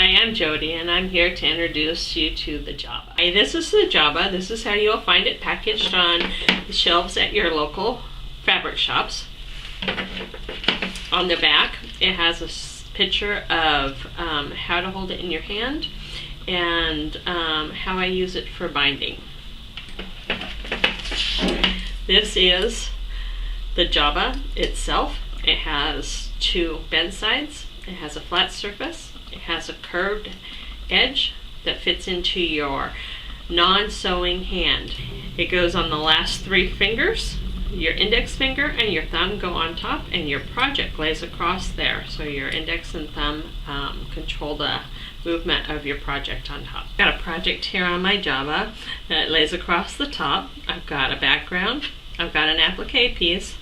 Hi, I'm Jody, and I'm here to introduce you to the JAABA. Hey, this is the JAABA. This is how you'll find it packaged on the shelves at your local fabric shops. On the back, it has a picture of how to hold it in your hand and how I use it for binding. This is the JAABA itself. It has two bend sides. It has a flat surface. It has a curved edge that fits into your non-sewing hand. It goes on the last three fingers. Your index finger and your thumb go on top, and your project lays across there. So your index and thumb control the movement of your project on top. I've got a project here on my JAABA that lays across the top. I've got a background. I've got an applique piece.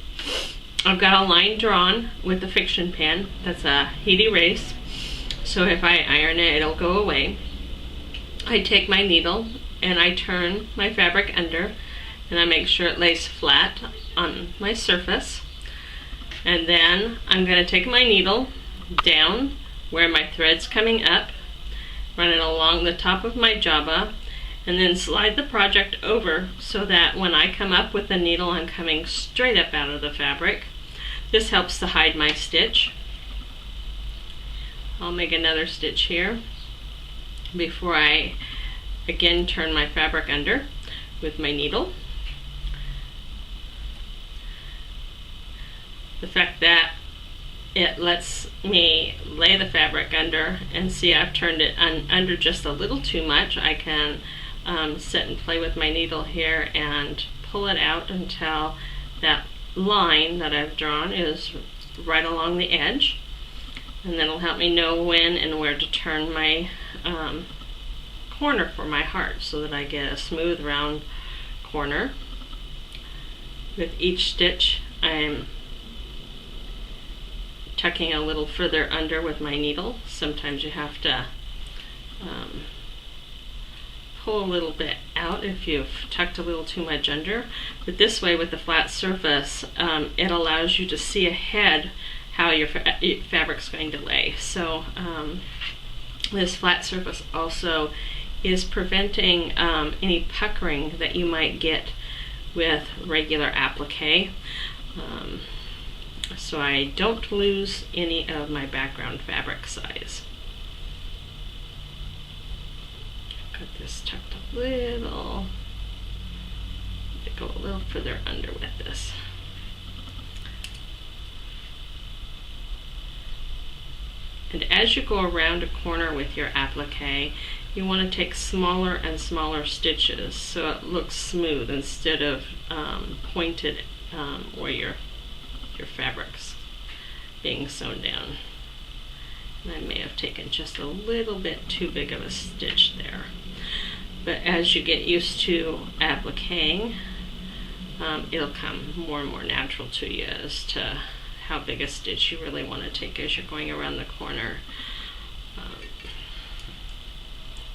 I've got a line drawn with a fiction pen. That's a heat erase. So if I iron it, it'll go away. I take my needle and I turn my fabric under, and I make sure it lays flat on my surface. And then I'm going to take my needle down where my thread's coming up, run it along the top of my JAABA, and then slide the project over so that when I come up with the needle, I'm coming straight up out of the fabric. This helps to hide my stitch. I'll make another stitch here before I again turn my fabric under with my needle. The fact that it lets me lay the fabric under and see I've turned it under just a little too much, I can sit and play with my needle here and pull it out until that line that I've drawn is right along the edge. And that'll help me know when and where to turn my corner for my heart so that I get a smooth round corner. With each stitch, I'm tucking a little further under with my needle. Sometimes you have to pull a little bit out if you've tucked a little too much under. But this way, with the flat surface, it allows you to see ahead how your fabric's going to lay. So this flat surface also is preventing any puckering that you might get with regular applique. So I don't lose any of my background fabric size. Got this tucked a little, go a little further under with this. And as you go around a corner with your applique, you want to take smaller and smaller stitches so it looks smooth instead of pointed where your fabric's being sewn down. And I may have taken just a little bit too big of a stitch there. But as you get used to appliquing, it'll come more and more natural to you as to how big a stitch you really want to take as you're going around the corner.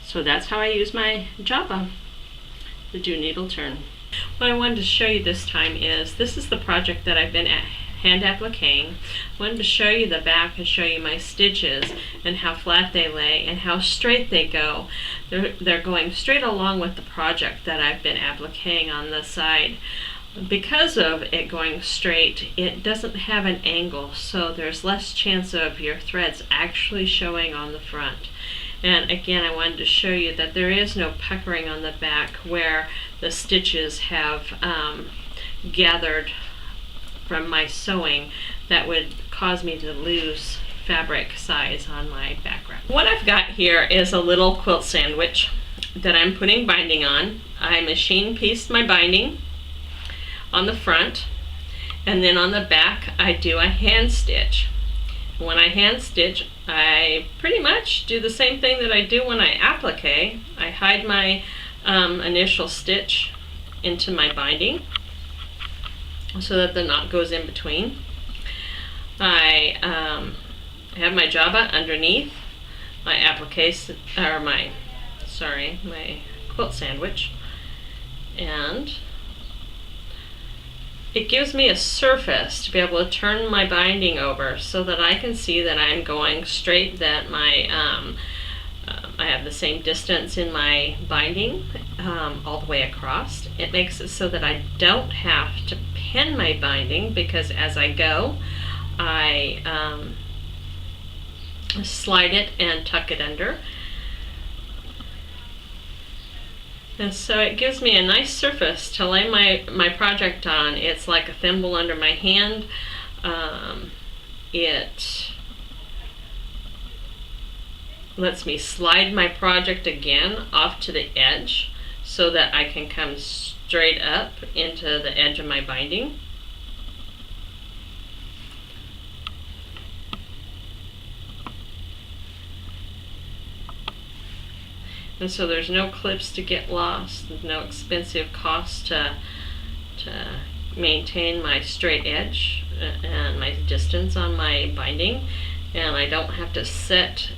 So that's how I use my JAABA, the do needle turn. What I wanted to show you this time is, this is the project that I've been hand appliquing. I wanted to show you the back and show you my stitches and how flat they lay and how straight they go. They're going straight along with the project that I've been appliquing on the side. Because of it going straight, it doesn't have an angle, so there's less chance of your threads actually showing on the front. And again, I wanted to show you that there is no puckering on the back where the stitches have gathered from my sewing that would cause me to lose fabric size on my background. What I've got here is a little quilt sandwich that I'm putting binding on. I machine pieced my binding on the front, and then on the back I do a hand stitch. When I hand stitch, I pretty much do the same thing that I do when I applique. I hide my initial stitch into my binding so that the knot goes in between. I have my JAABA underneath my my quilt sandwich, and it gives me a surface to be able to turn my binding over so that I can see that I'm going straight, that my the same distance in my binding all the way across. It makes it so that I don't have to pin my binding, because as I go, I slide it and tuck it under. And so it gives me a nice surface to lay my project on. It's like a thimble under my hand. It lets me slide my project again off to the edge so that I can come straight up into the edge of my binding. And so there's no clips to get lost, there's no expensive cost to maintain my straight edge and my distance on my binding. And I don't have to sit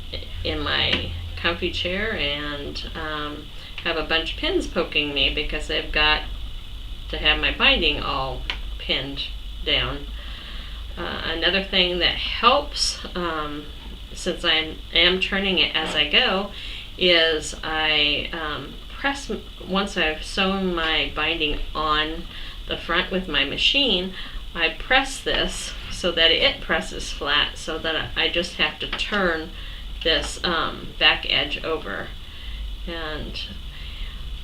in my comfy chair and have a bunch of pins poking me, because I've got to have my binding all pinned down. Another thing that helps, since I am turning it as I go, is I press, once I've sewn my binding on the front with my machine, I press this so that it presses flat, so that I just have to turn this back edge over. And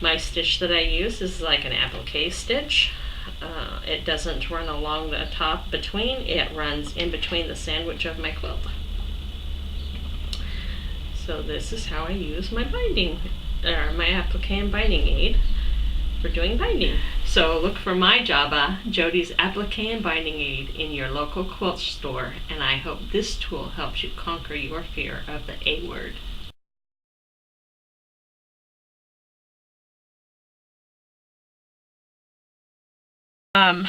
my stitch that I use is like an applique stitch. It doesn't run along the top between, it runs in between the sandwich of my quilt. So this is how I use my binding, or my applique and binding aid for doing binding. So look for my JAABA, Jody's Applique and Binding Aid, in your local quilt store, and I hope this tool helps you conquer your fear of the A word. And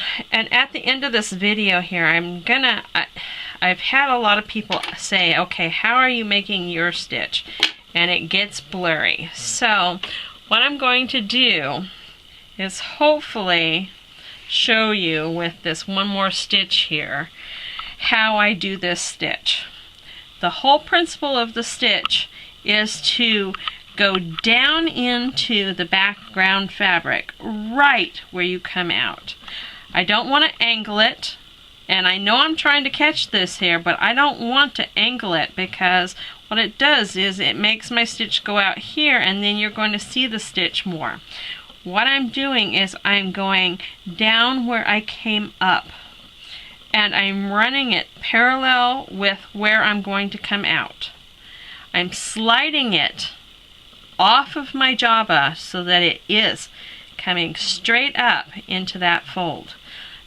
at the end of this video here, I've had a lot of people say, okay, how are you making your stitch? And it gets blurry. So what I'm going to do is hopefully show you with this one more stitch here how I do this stitch. The whole principle of the stitch is to go down into the background fabric right where you come out. I don't want to angle it, and I know I'm trying to catch this here, but I don't want to angle it, because what it does is it makes my stitch go out here, and then you're going to see the stitch more. What I'm doing is I'm going down where I came up, and I'm running it parallel with where I'm going to come out. I'm sliding it off of my JAABA so that it is coming straight up into that fold.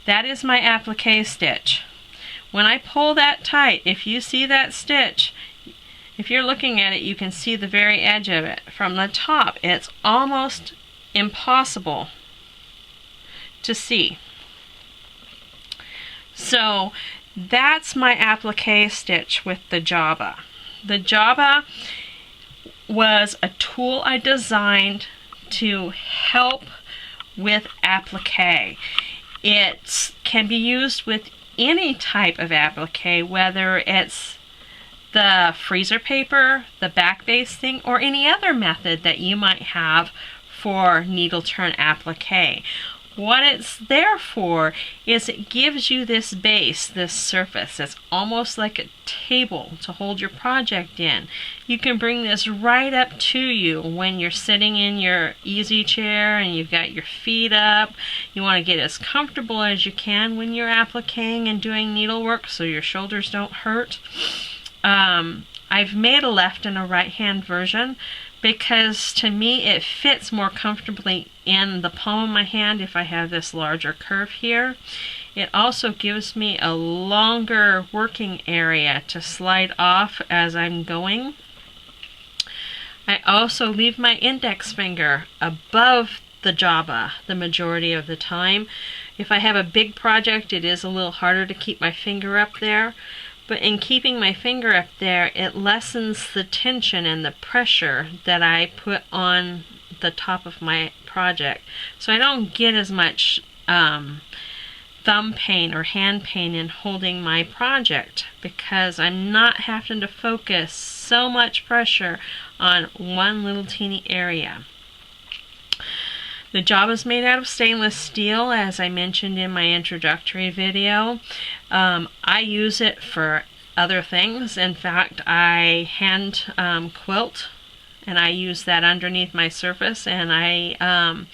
That is my applique stitch. When I pull that tight, if you see that stitch, if you're looking at it, you can see the very edge of it. From the top, it's almost impossible to see. So that's my applique stitch with the JAABA. The JAABA was a tool I designed to help with applique. It can be used with any type of applique, whether it's the freezer paper, the back basting, or any other method that you might have for needle turn applique. What it's there for is it gives you this base, this surface. It's almost like a table to hold your project in. You can bring this right up to you when you're sitting in your easy chair and you've got your feet up. You want to get as comfortable as you can when you're appliquing and doing needlework so your shoulders don't hurt. I've made a left and a right hand version because to me it fits more comfortably in the palm of my hand if I have this larger curve here. It also gives me a longer working area to slide off as I'm going. I also leave my index finger above the JAABA the majority of the time. If I have a big project, it is a little harder to keep my finger up there. But in keeping my finger up there, it lessens the tension and the pressure that I put on the top of my project. So I don't get as much thumb pain or hand pain in holding my project, because I'm not having to focus so much pressure on one little teeny area. The JAABA is made out of stainless steel, as I mentioned in my introductory video. I use it for other things. In fact, I hand quilt, and I use that underneath my surface, and I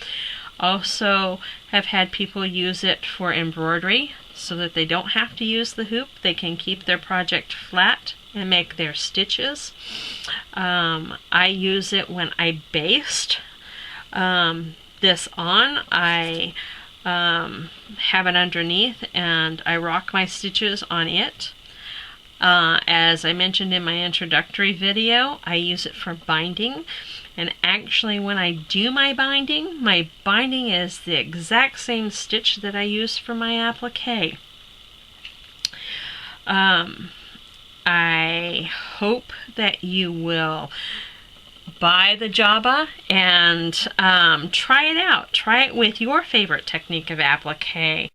also have had people use it for embroidery so that they don't have to use the hoop. They can keep their project flat and make their stitches. I use it when I baste this on. I have it underneath and I rock my stitches on it. As I mentioned in my introductory video, I use it for binding. And actually, when I do my binding is the exact same stitch that I use for my applique. I hope that you will buy the JAABA and try it out. Try it with your favorite technique of applique.